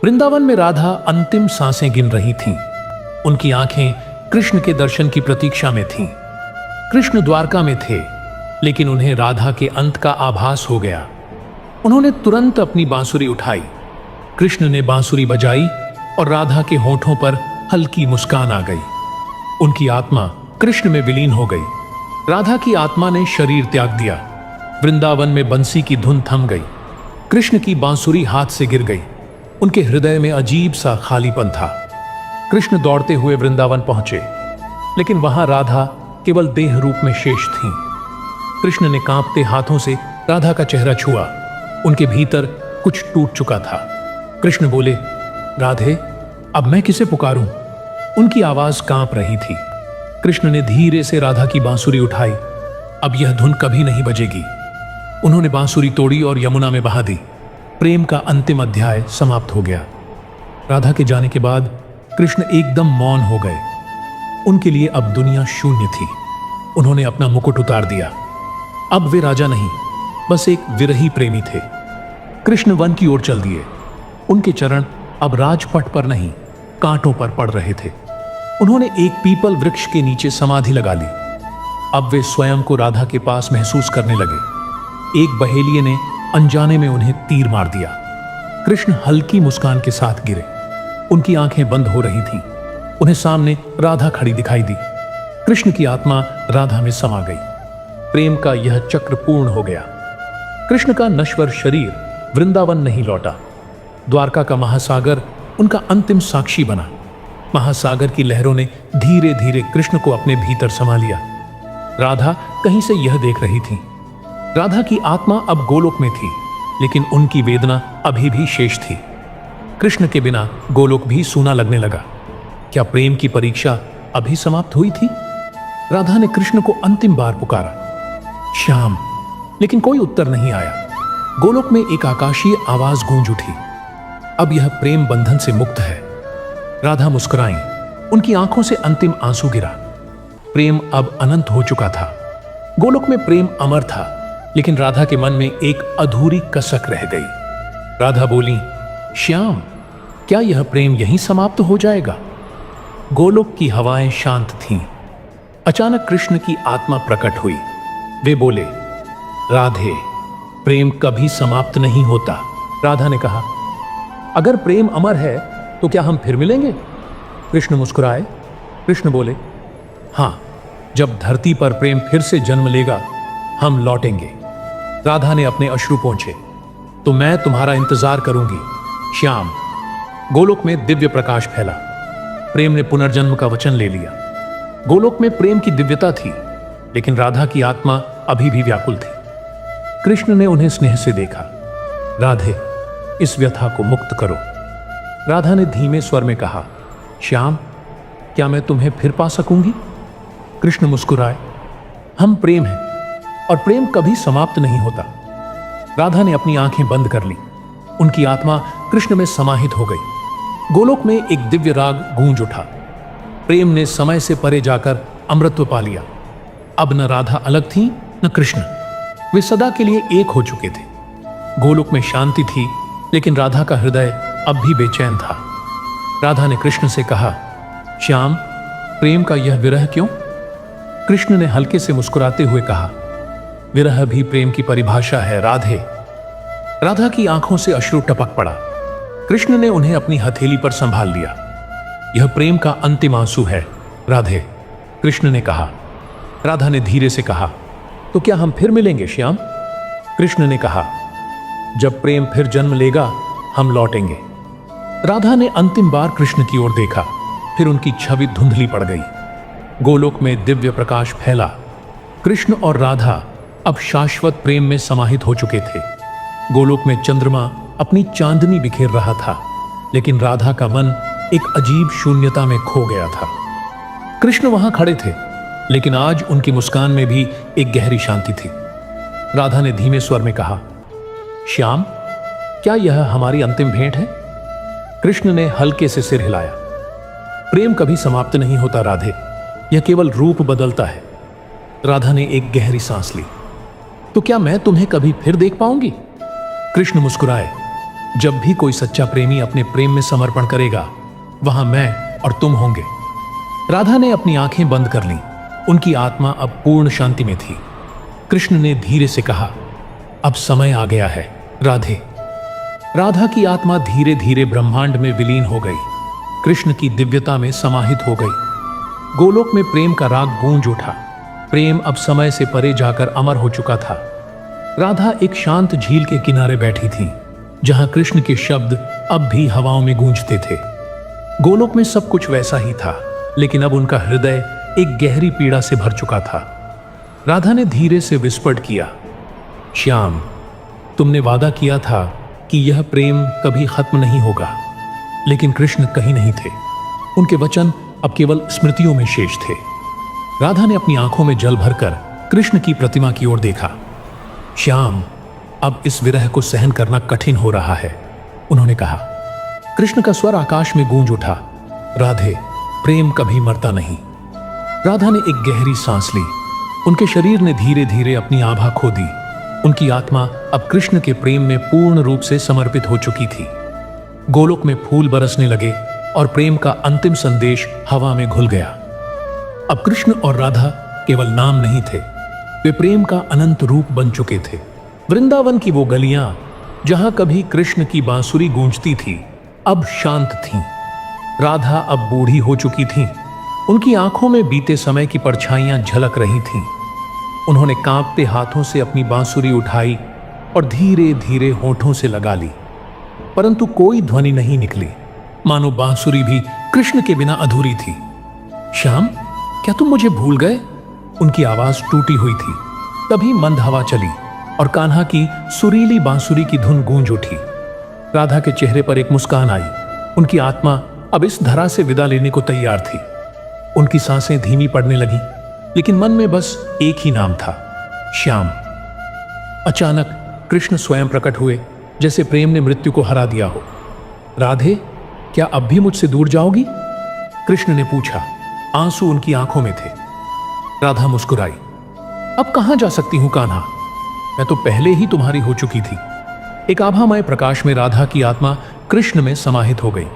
वृंदावन में राधा अंतिम सांसें गिन रही थीं। उनकी आंखें कृष्ण के दर्शन की प्रतीक्षा में थीं। कृष्ण द्वारका में थे, लेकिन उन्हें राधा के अंत का आभास हो गया। उन्होंने तुरंत अपनी बांसुरी उठाई। कृष्ण ने बांसुरी बजाई और राधा के होठों पर हल्की मुस्कान आ गई। उनकी आत्मा कृष्ण में विलीन हो गई। राधा की आत्मा ने शरीर त्याग दिया। वृंदावन में बंसी की धुन थम गई। कृष्ण की बांसुरी हाथ से गिर गई। उनके हृदय में अजीब सा खालीपन था। कृष्ण दौड़ते हुए वृंदावन पहुंचे, लेकिन वहां राधा केवल देह रूप में शेष थीं। कृष्ण ने कांपते हाथों से राधा का चेहरा छुआ। उनके भीतर कुछ टूट चुका था। कृष्ण बोले, राधे, अब मैं किसे पुकारूं? उनकी आवाज कांप रही थी। कृष्ण ने धीरे से राधा की बांसुरी उठाई। अब यह धुन कभी नहीं बजेगी। उन्होंने बांसुरी तोड़ी और यमुना में बहा दी। प्रेम का अंतिम अध्याय समाप्त हो गया। राधा के जाने के बाद कृष्ण एकदम मौन हो गए। उनके लिए अब दुनिया शून्य थी। उन्होंने अपना मुकुट उतार दिया। अब वे राजा नहीं, बस एक विरही प्रेमी थे। कृष्ण वन की ओर चल दिए। उनके चरण अब राजपट पर नहीं, कांटों पर पड़ रहे थे। उन्होंने एक पीपल वृक्ष के नीचे समाधि लगा ली। अब वे स्वयं को राधा के पास महसूस करने लगे। एक बहेलिये ने अनजाने में उन्हें तीर मार दिया। कृष्ण हल्की मुस्कान के साथ गिरे। उनकी आंखें बंद हो रही थीं। उन्हें सामने राधा खड़ी दिखाई दी। कृष्ण की आत्मा राधा में समा गई। प्रेम का यह चक्र पूर्ण हो गया। कृष्ण का नश्वर शरीर वृंदावन नहीं लौटा। द्वारका का महासागर उनका अंतिम साक्षी बना। महासागर की लहरों ने धीरे धीरे कृष्ण को अपने भीतर समा लिया। राधा कहीं से यह देख रही थी। राधा की आत्मा अब गोलोक में थी, लेकिन उनकी वेदना अभी भी शेष थी। कृष्ण के बिना गोलोक भी सूना लगने लगा। क्या प्रेम की परीक्षा अभी समाप्त हुई थी? राधा ने कृष्ण को अंतिम बार पुकारा, श्याम, लेकिन कोई उत्तर नहीं आया। गोलोक में एक आकाशीय आवाज गूंज उठी, अब यह प्रेम बंधन से मुक्त है। राधा मुस्कुराई। उनकी आंखों से अंतिम आंसू गिरा। प्रेम अब अनंत हो चुका था। गोलोक में प्रेम अमर था, लेकिन राधा के मन में एक अधूरी कसक रह गई। राधा बोली, श्याम, क्या यह प्रेम यहीं समाप्त हो जाएगा? गोलोक की हवाएं शांत थीं। अचानक कृष्ण की आत्मा प्रकट हुई। वे बोले, राधे, प्रेम कभी समाप्त नहीं होता। राधा ने कहा, अगर प्रेम अमर है तो क्या हम फिर मिलेंगे? कृष्ण मुस्कुराए। कृष्ण बोले, हां, जब धरती पर प्रेम फिर से जन्म लेगा हम लौटेंगे। राधा ने अपने अश्रु पोंछे। तो मैं तुम्हारा इंतजार करूंगी, श्याम। गोलोक में दिव्य प्रकाश फैला। प्रेम ने पुनर्जन्म का वचन ले लिया। गोलोक में प्रेम की दिव्यता थी, लेकिन राधा की आत्मा अभी भी व्याकुल थी। कृष्ण ने उन्हें स्नेह से देखा। राधे, इस व्यथा को मुक्त करो। राधा ने धीमे स्वर में कहा, श्याम, क्या मैं तुम्हें फिर पा सकूंगी? कृष्ण मुस्कुराए। हम प्रेम हैं और प्रेम कभी समाप्त नहीं होता। राधा ने अपनी आंखें बंद कर ली। उनकी आत्मा कृष्ण में समाहित हो गई। गोलोक में एक दिव्य राग गूंज उठा। प्रेम ने समय से परे जाकर अमृतत्व पा लिया। अब न राधा अलग थी न कृष्ण। वे सदा के लिए एक हो चुके थे। गोलोक में शांति थी, लेकिन राधा का हृदय अब भी बेचैन था। राधा ने कृष्ण से कहा, श्याम, प्रेम का यह विरह क्यों? कृष्ण ने हल्के से मुस्कुराते हुए कहा, विरह भी प्रेम की परिभाषा है, राधे। राधा की आंखों से अश्रु टपक पड़ा। कृष्ण ने उन्हें अपनी हथेली पर संभाल लिया। यह प्रेम का अंतिम आंसू है, राधे, कृष्ण ने कहा। राधा ने धीरे से कहा, तो क्या हम फिर मिलेंगे, श्याम? कृष्ण ने कहा, जब प्रेम फिर जन्म लेगा हम लौटेंगे। राधा ने अंतिम बार कृष्ण की ओर देखा, फिर उनकी छवि धुंधली पड़ गई। गोलोक में दिव्य प्रकाश फैला। कृष्ण और राधा अब शाश्वत प्रेम में समाहित हो चुके थे। गोलोक में चंद्रमा अपनी चांदनी बिखेर रहा था, लेकिन राधा का मन एक अजीब शून्यता में खो गया था। कृष्ण वहां खड़े थे, लेकिन आज उनकी मुस्कान में भी एक गहरी शांति थी। राधा ने धीमे स्वर में कहा, श्याम, क्या यह हमारी अंतिम भेंट है? कृष्ण ने हल्के से सिर हिलाया। प्रेम कभी समाप्त नहीं होता, राधे, यह केवल रूप बदलता है। राधा ने एक गहरी सांस ली। तो क्या मैं तुम्हें कभी फिर देख पाऊंगी? कृष्ण मुस्कुराए। जब भी कोई सच्चा प्रेमी अपने प्रेम में समर्पण करेगा, वहां मैं और तुम होंगे। राधा ने अपनी आंखें बंद कर लीं। उनकी आत्मा अब पूर्ण शांति में थी। कृष्ण ने धीरे से कहा, अब समय आ गया है राधे। राधा की आत्मा धीरे धीरे ब्रह्मांड में विलीन हो गई, कृष्ण की दिव्यता में समाहित हो गई। गोलोक में प्रेम का राग गूंज उठा। प्रेम अब समय से परे जाकर अमर हो चुका था। राधा एक शांत झील के किनारे बैठी थी, जहां कृष्ण के शब्द अब भी हवाओं में गूंजते थे। गोलोक में सब कुछ वैसा ही था, लेकिन अब उनका हृदय एक गहरी पीड़ा से भर चुका था। राधा ने धीरे से विस्फट किया, श्याम, तुमने वादा किया था कि यह प्रेम कभी खत्म नहीं होगा, लेकिन कृष्ण कहीं नहीं थे। उनके वचन अब केवल स्मृतियों में शेष थे। राधा ने अपनी आंखों में जल भरकर कृष्ण की प्रतिमा की ओर देखा। श्याम, अब इस विरह को सहन करना कठिन हो रहा है, उन्होंने कहा। कृष्ण का स्वर आकाश में गूंज उठा, राधे, प्रेम कभी मरता नहीं। राधा ने एक गहरी सांस ली। उनके शरीर ने धीरे धीरे अपनी आभा खो दी। उनकी आत्मा अब कृष्ण के प्रेम में पूर्ण रूप से समर्पित हो चुकी थी। गोलोक में फूल बरसने लगे और प्रेम का अंतिम संदेश हवा में घुल गया। अब कृष्ण और राधा केवल नाम नहीं थे, वे प्रेम का अनंत रूप बन चुके थे। वृंदावन की वो गलियां जहां कभी कृष्ण की बांसुरी गूंजती थी, अब शांत थीं। राधा अब बूढ़ी हो चुकी थीं। उनकी आंखों में बीते समय की परछाइयां झलक रही थीं। उन्होंने कांपते हाथों से अपनी बांसुरी उठाई और धीरे धीरे होठों से लगा ली, परंतु कोई ध्वनि नहीं निकली, मानो बांसुरी भी कृष्ण के बिना अधूरी थी। श्याम, क्या तुम मुझे भूल गए? उनकी आवाज टूटी हुई थी। तभी मंद हवा चली और कान्हा की सुरीली बांसुरी की धुन गूंज उठी। राधा के चेहरे पर एक मुस्कान आई। उनकी आत्मा अब इस धरा से विदा लेने को तैयार थी। उनकी सांसें धीमी पड़ने लगी, लेकिन मन में बस एक ही नाम था, श्याम। अचानक कृष्ण स्वयं प्रकट हुए, जैसे प्रेम ने मृत्यु को हरा दिया हो। राधे, क्या अब भी मुझसे दूर जाओगी? कृष्ण ने पूछा। आंसू उनकी आंखों में थे। राधा मुस्कुराई। अब कहां जा सकती हूं कान्हा, मैं तो पहले ही तुम्हारी हो चुकी थी। एक आभामय प्रकाश में राधा की आत्मा कृष्ण में समाहित हो गई।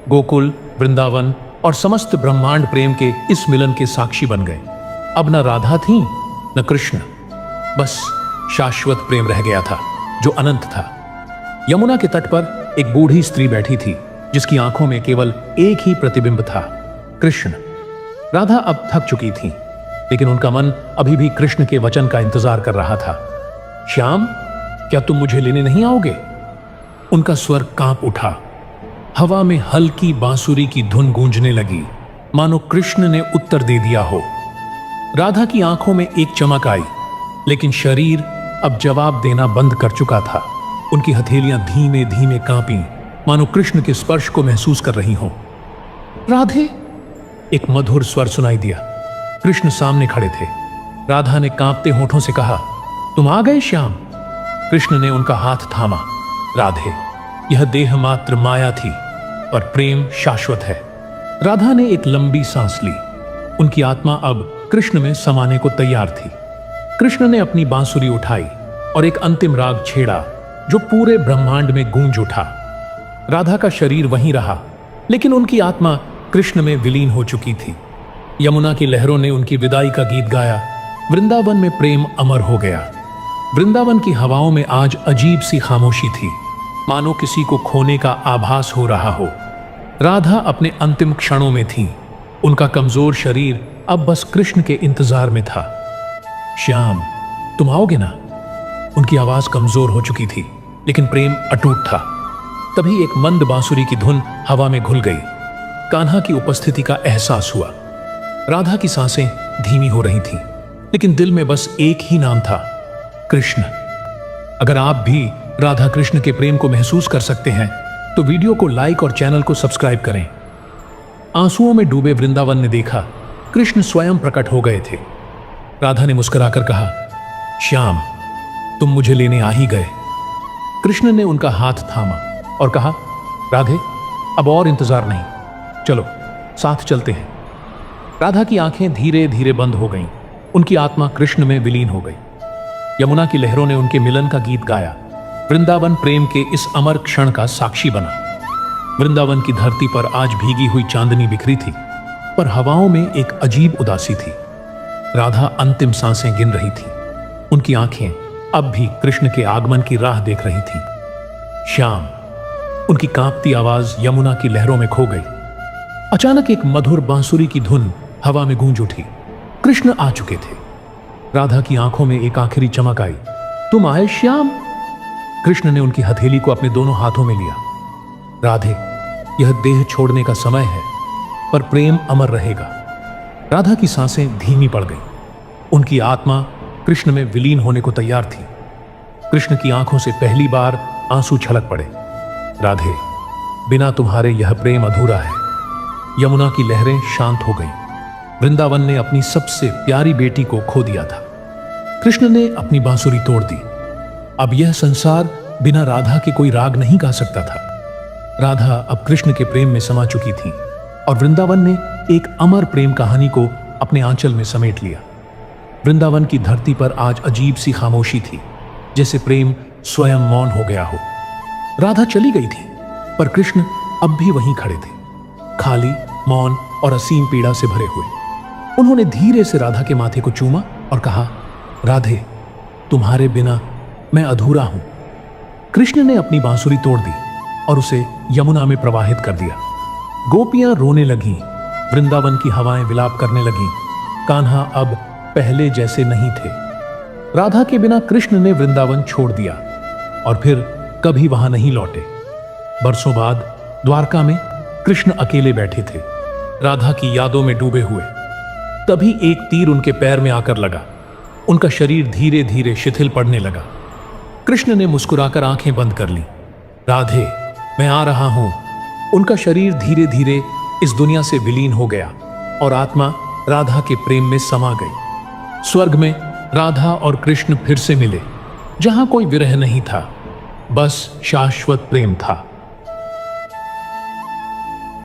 गोकुल, वृंदावन और समस्त ब्रह्मांड प्रेम के इस मिलन के साक्षी बन गए। अब न राधा थी न कृष्ण, बस शाश्वत प्रेम रह गया था, जो अनंत था। यमुना के तट पर एक बूढ़ी स्त्री बैठी थी, जिसकी आंखों में केवल एक ही प्रतिबिंब था, कृष्ण। राधा अब थक चुकी थी, लेकिन उनका मन अभी भी कृष्ण के वचन का इंतजार कर रहा था। श्याम, क्या तुम मुझे लेने नहीं आओगे? उनका स्वर कांप उठा। हवा में हल्की बांसुरी की धुन गूंजने लगी, मानो कृष्ण ने उत्तर दे दिया हो। राधा की आंखों में एक चमक आई, लेकिन शरीर अब जवाब देना बंद कर चुका था। उनकी हथेलियां धीमे धीमे कांपी, मानो कृष्ण के स्पर्श को महसूस कर रही हों। राधे, एक मधुर स्वर सुनाई दिया। कृष्ण सामने खड़े थे। राधा ने कांपते होठों से कहा, तुम आ गए श्याम। कृष्ण ने उनका हाथ थामा। राधे, यह देह मात्र माया थी और प्रेम शाश्वत है। राधा ने एक लंबी सांस ली। उनकी आत्मा अब कृष्ण में समाने को तैयार थी। कृष्ण ने अपनी बांसुरी उठाई और एक अंतिम राग छेड़ा, जो पूरे ब्रह्मांड में गूंज उठा। राधा का शरीर वहीं रहा, लेकिन उनकी आत्मा कृष्ण में विलीन हो चुकी थी। यमुना की लहरों ने उनकी विदाई का गीत गाया। वृंदावन में प्रेम अमर हो गया। वृंदावन की हवाओं में आज अजीब सी खामोशी थी, मानो किसी को खोने का आभास हो रहा हो। राधा अपने अंतिम क्षणों में थी। उनका कमजोर शरीर अब बस कृष्ण के इंतजार में था। श्याम, तुम आओगे ना? उनकी आवाज कमजोर हो चुकी थी, लेकिन प्रेम अटूट था। तभी एक मंद बांसुरी की धुन हवा में घुल गई। कान्हा की उपस्थिति का एहसास हुआ। राधा की सांसें धीमी हो रही थीं, लेकिन दिल में बस एक ही नाम था, कृष्ण। अगर आप भी राधा कृष्ण के प्रेम को महसूस कर सकते हैं, तो वीडियो को लाइक और चैनल को सब्सक्राइब करें। आंसुओं में डूबे वृंदावन ने देखा, कृष्ण स्वयं प्रकट हो गए थे। राधा ने मुस्कुराकर कहा, श्याम, तुम मुझे लेने आ ही गए। कृष्ण ने उनका हाथ थामा और कहा, राधे, अब और इंतजार नहीं, चलो साथ चलते हैं। राधा की आंखें धीरे धीरे बंद हो गईं। उनकी आत्मा कृष्ण में विलीन हो गई। यमुना की लहरों ने उनके मिलन का गीत गाया। वृंदावन प्रेम के इस अमर क्षण का साक्षी बना। वृंदावन की धरती पर आज भीगी हुई चांदनी बिखरी थी, पर हवाओं में एक अजीब उदासी थी। राधा अंतिम सांसें गिन रही थी। उनकी आंखें अब भी कृष्ण के आगमन की राह देख रही थी। श्याम, उनकी कांपती आवाज यमुना की लहरों में खो गई। अचानक एक मधुर बांसुरी की धुन हवा में गूंज उठी। कृष्ण आ चुके थे। राधा की आंखों में एक आखिरी चमक आई। तुम आए श्याम? कृष्ण ने उनकी हथेली को अपने दोनों हाथों में लिया। राधे, यह देह छोड़ने का समय है, पर प्रेम अमर रहेगा। राधा की सांसें धीमी पड़ गईं। उनकी आत्मा कृष्ण में विलीन होने को तैयार थी। कृष्ण की आंखों से पहली बार आंसू छलक पड़े। राधे, बिना तुम्हारे यह प्रेम अधूरा है। यमुना की लहरें शांत हो गईं। वृंदावन ने अपनी सबसे प्यारी बेटी को खो दिया था। कृष्ण ने अपनी बांसुरी तोड़ दी। अब यह संसार बिना राधा के कोई राग नहीं गा सकता था। राधा अब कृष्ण के प्रेम में समा चुकी थी और वृंदावन ने एक अमर प्रेम कहानी को अपने आंचल में समेट लिया। वृंदावन की धरती पर आज अजीब सी खामोशी थी, जैसे प्रेम स्वयं मौन हो गया हो। राधा चली गई थी, पर कृष्ण अब भी वहीं खड़े थे, खाली, मौन और असीम पीड़ा से भरे हुए। उन्होंने धीरे से राधा के माथे को चूमा और कहा, राधे, तुम्हारे बिना मैं अधूरा हूं। कृष्ण ने अपनी बांसुरी तोड़ दी और उसे यमुना में प्रवाहित कर दिया। गोपियां रोने लगीं, वृंदावन की हवाएं विलाप करने लगीं। कान्हा अब पहले जैसे नहीं थे। राधा के बिना कृष्ण ने वृंदावन छोड़ दिया और फिर कभी वहां नहीं लौटे। बरसों बाद द्वारका में कृष्ण अकेले बैठे थे, राधा की यादों में डूबे हुए। तभी एक तीर उनके पैर में आकर लगा। उनका शरीर धीरे धीरे शिथिल पड़ने लगा। कृष्ण ने मुस्कुराकर आंखें बंद कर ली। राधे, मैं आ रहा हूं। उनका शरीर धीरे धीरे इस दुनिया से विलीन हो गया और आत्मा राधा के प्रेम में समा गई। स्वर्ग में राधा और कृष्ण फिर से मिले, जहां कोई विरह नहीं था, बस शाश्वत प्रेम था।